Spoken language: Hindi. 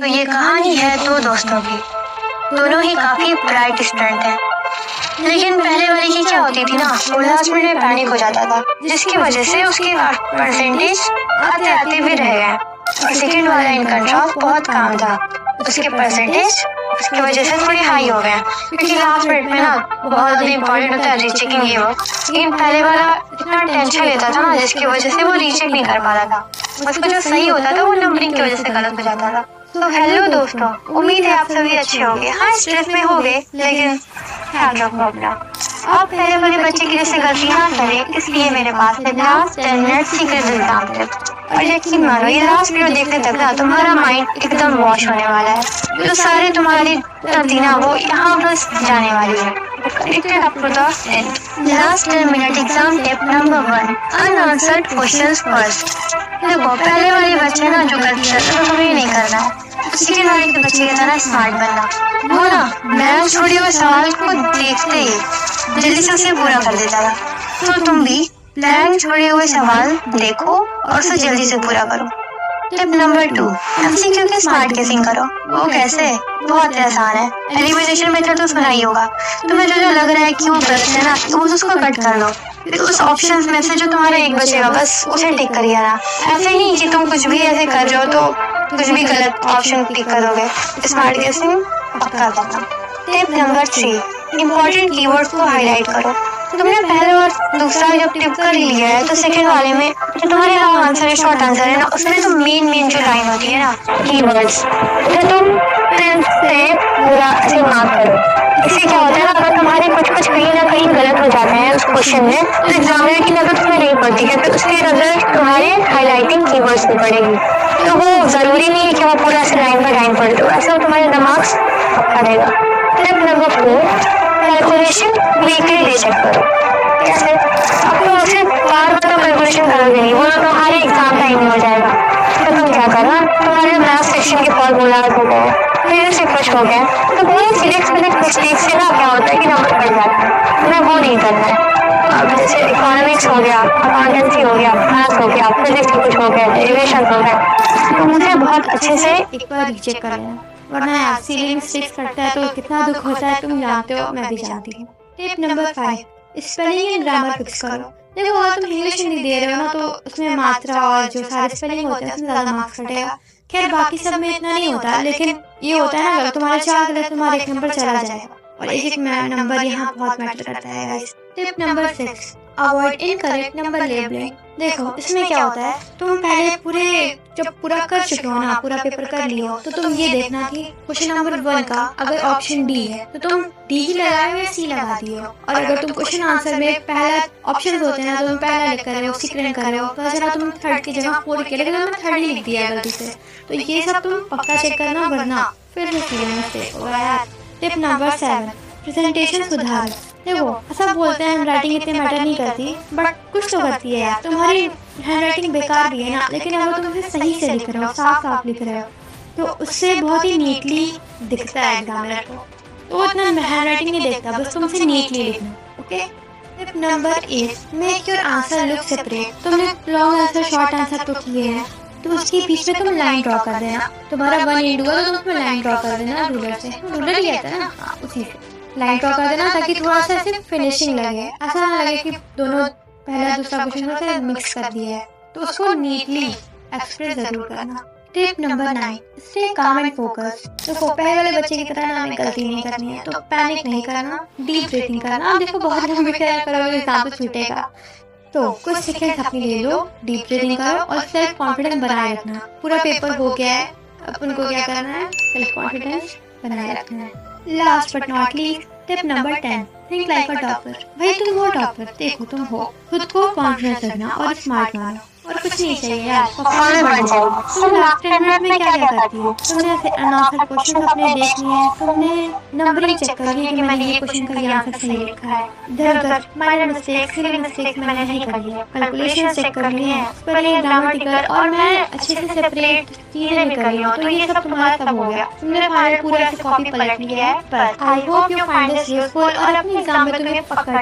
तो ये कहानी है दो दोस्तों की। दोनों ही काफी ब्राइट स्टूडेंट हैं, लेकिन पहले वाले की क्या होती थी ना, वो लास्ट मिनट में पैनिक हो जाता था, जिसकी वजह से उसके परसेंटेज आते आते भी रह गए। और सेकंड वाला इन कंट्रास्ट बहुत काम था, उसके परसेंटेज उसकी वजह से थोड़ी हाई हो गए, क्योंकि लास्ट मिनट में ना बहुत इंपॉर्टेंट होता है रीचेकिंग ये वो। लेकिन पहले वाला इतना टेंशन लेता था ना, जिसकी वजह से वो रीचेक नहीं कर पाता था। उसका जो सही होता था वो नंबरिंग की वजह से गलत हो जाता था। तो हेलो दोस्तों, उम्मीद है आप सभी अच्छे होंगे। हाँ, स्ट्रेस में होंगे, लेकिन नो प्रॉब्लम। आप पहले वाले बच्चे की जैसे गलती ना करें, इसलिए मेरे पास है last 10 minute secret exam tip. और यकीन मानो, ये लास्ट वीडियो देखने तक ना तुम्हारा माइंड एकदम वॉश होने वाला है। जो सारे तुम्हारी गलती ना वो यहाँ बस जाने वाली है। Connected up to the end. Last 10 minute exam tip number 1. Unanswered questions first. देखो, पहले वाले बच्चे ना जो गलती करते हैं, तो हमें नहीं करना है। सेकंड वाले के बच्चे की तरह स्मार्ट बनना। वो ना मैं छोड़े हुए सवाल को देखते ही जल्दी से उसे पूरा कर देता था। तो तुम भी प्लान छोड़े हुए सवाल देखो और उसे जल्दी से पूरा करो। टिप नंबर 2, एमसीक्यू के स्मार्ट गेसिंग करो। वो कैसे? बहुत आसान है। एलिमिनेशन मेथड तो सुना ही होगा। तुम्हें जो लग रहा है कि वो गलत है ना, तो उसको कट कर लो। फिर उस ऑप्शंस में से जो तुम्हारा एक बचेगा बस उसे टिक करिए ना। ऐसे नहीं कि तुम कुछ भी ऐसे कर रहे हो तो कुछ भी गलत ऑप्शन टिक करोगे। स्मार्ट गेसिंग पक्का करना। टिप नंबर 3, इम्पोर्टेंट कीवर्ड्स को हाईलाइट करो। तुमने पहले और दूसरा जब टिप कर ही लिया है, तो सेकंड वाले में जो तुम्हारे लॉन्ग आंसर है, शॉर्ट आंसर है ना, उसमें तो मेन जो लाइन होती है ना, कीवर्ड्स, तो तुम पेन से पूरा ऐसे मार्क करो। इससे क्या होता है ना, अगर तुम्हारे कुछ कहीं ना कहीं गलत हो जाते हैं उस क्वेश्चन में, तो एग्जामिनर की नजर तुम्हें नहीं पड़ती है, तो उसकी नजर तुम्हारे हाईलाइटिंग कीवर्ड्स पे पड़ेगी। तो वो जरूरी नहीं है कि वो पूरा ऐसे लाइन पर लाइन पढ़े, तो ऐसा तुम्हारे दिमाग पक्का रहेगा। Tip number 4, calculation weekly recheck करो। कैसे? अब तुम सिर्फ बार बार कैलकुलेशन करोगे नहीं, वो तुम्हारे एग्जाम टाइम में हो जाएगा। तो तुम क्या करना, तुम्हारे मैथ सेक्शन के फॉर्मूला हो गए, फिर से कुछ हो गया, तो वही सिलेक्ट मिस्टेक से ना क्या होता है कि नंबर बढ़ जाता है। तुम्हें वो नहीं करना है। अब जैसे इकोनॉमिक्स हो गया, अकाउंटेंसी हो गया, मैथ्स हो गया, फिजिक्स कुछ हो गया, डेरिवेशन हो गया, तो मुझे बहुत अच्छे से एक बार रीचेक कर लेना, वरना यार सिली मिस्टेक्स करता है तो कितना दुख होता है, तुम जानते हो, मैं भी जानती हूँ। Tip number 5, spelling and grammar fix करो। देखो, अगर तुम इंग्लिश हिंदी दे रहे हो ना, तो उसमें मात्रा और जो सारे स्पेलिंग होते हैं उसमें ज्यादा मार्क्स कटेगा। खैर बाकी सब में इतना नहीं होता, लेकिन ये होता है ना, अगर तुम्हारे 4 गलत तुम्हारे 1 नंबर चला जाएगा, और एक नंबर यहाँ बहुत मैटर करता है guys. Tip number 6, avoid incorrect number labelling. देखो, इसमें क्या होता है, तुम पहले जब पूरा कर चुके हो ना, पूरा पेपर कर लियो, तो तुम ये देखना कि क्वेश्चन नंबर 1 का अगर ऑप्शन डी है, तो तुम डी ही लगाओ या सी लगा दियो। और अगर तुम क्वेश्चन आंसर में पहला ऑप्शन होते हैं ना, तो तुम पहला लिख कर रहे हो, सेकंड कर रहे हो, तो जरा तुम थर्ड की जगह 4 के, लेकिन तुमने थर्ड ही लिख दिया गलती से, तो ये सब तुम पक्का चेक करना, वरना फिर से मिस्टेक होगा यार। टिप नंबर 7, प्रेजेंटेशन सुधार। देखो, सब बोलते हैं हैंडराइटिंग इतने मैटर नहीं करती, बट कुछ तो करती है यार। तुम्हारी हैंडराइटिंग बेकार भी है ना, लेकिन अगर तुम इसे सही से लिख रहे हो, साफ साफ लिख रहे हो, तो उससे बहुत ही नीटली दिखता है एग्जामिनर को। तो इतना हैंडराइटिंग नहीं देखता, बस तुमसे नीटली लिखना, okay. Tip number 8, make your answer look separate. तुमने लॉन्ग आंसर शॉर्ट आंसर तो किए हैं, तो उसके बीच में तुम लाइन ड्रॉ कर देना। तुम्हारा 1 इंटू है, तो उसमें लाइन ड्रॉ कर देना रूलर से। रूलर ही आता है ना, उसी से लाइन ड्रॉ कर देना, ताकि थोड़ा सा ऐसे फिनिशिंग लगे, ऐसा ना लगे कि दोनों पहला दूसरा क्वेश्चन से मिक्स कर दिया है। तो उसको नीटली एक्सप्रेस जरूर करना। Tip number 9, stay calm and focus. देखो, पहले वाले बच्चे की तरह ना हमें गलती नहीं करनी है, तो पैनिक नहीं करना, डीप ब्रीथिंग करना। अब देखो, बहुत लंबी करोगे एग्जाम तो छूटेगा, तो कुछ सेकंड अपनी ले लो, डीप ब्रीथिंग करो और सेल्फ कॉन्फिडेंस बनाए रखना। पूरा पेपर हो गया है, अब उनको क्या करना है, सेल्फ कॉन्फिडेंस बनाए रखना है। Last but not least, tip number 10, think like a topper. भाई तुम हो टॉपर, देखो तुम हो, खुद को कॉन्फिडेंस रखना और स्मार्ट मानो, और कुछ नहीं चाहिए यार, परफॉर्मेंस बढ़ जाएगी। तुम लास्ट 10 मिनट में क्या करती हो, तुमने अनआंसर्ड क्वेश्चन अपने देख लिए हैं, तुमने नंबरिंग चेक कर ली कि मैंने ये क्वेश्चन का ये आंसर सही लिखा है, इधर उधर माइनर मिस्टेक्स, सिली मिस्टेक्स मैंने नहीं करी है, कैलकुलेशन चेक कर लिए हैं, स्पेलिंग, ग्रामेटिकल, और मैं अच्छे से सेपरेट चीजें भी कर रही हूँ। तो ये सब तुम्हारा सब हो गया, तुमने फाइनल पूरा ऐसे कॉपी पलट लिया है। बस I hope you find this useful, और अपने एग्जाम में तुम्हें पक्का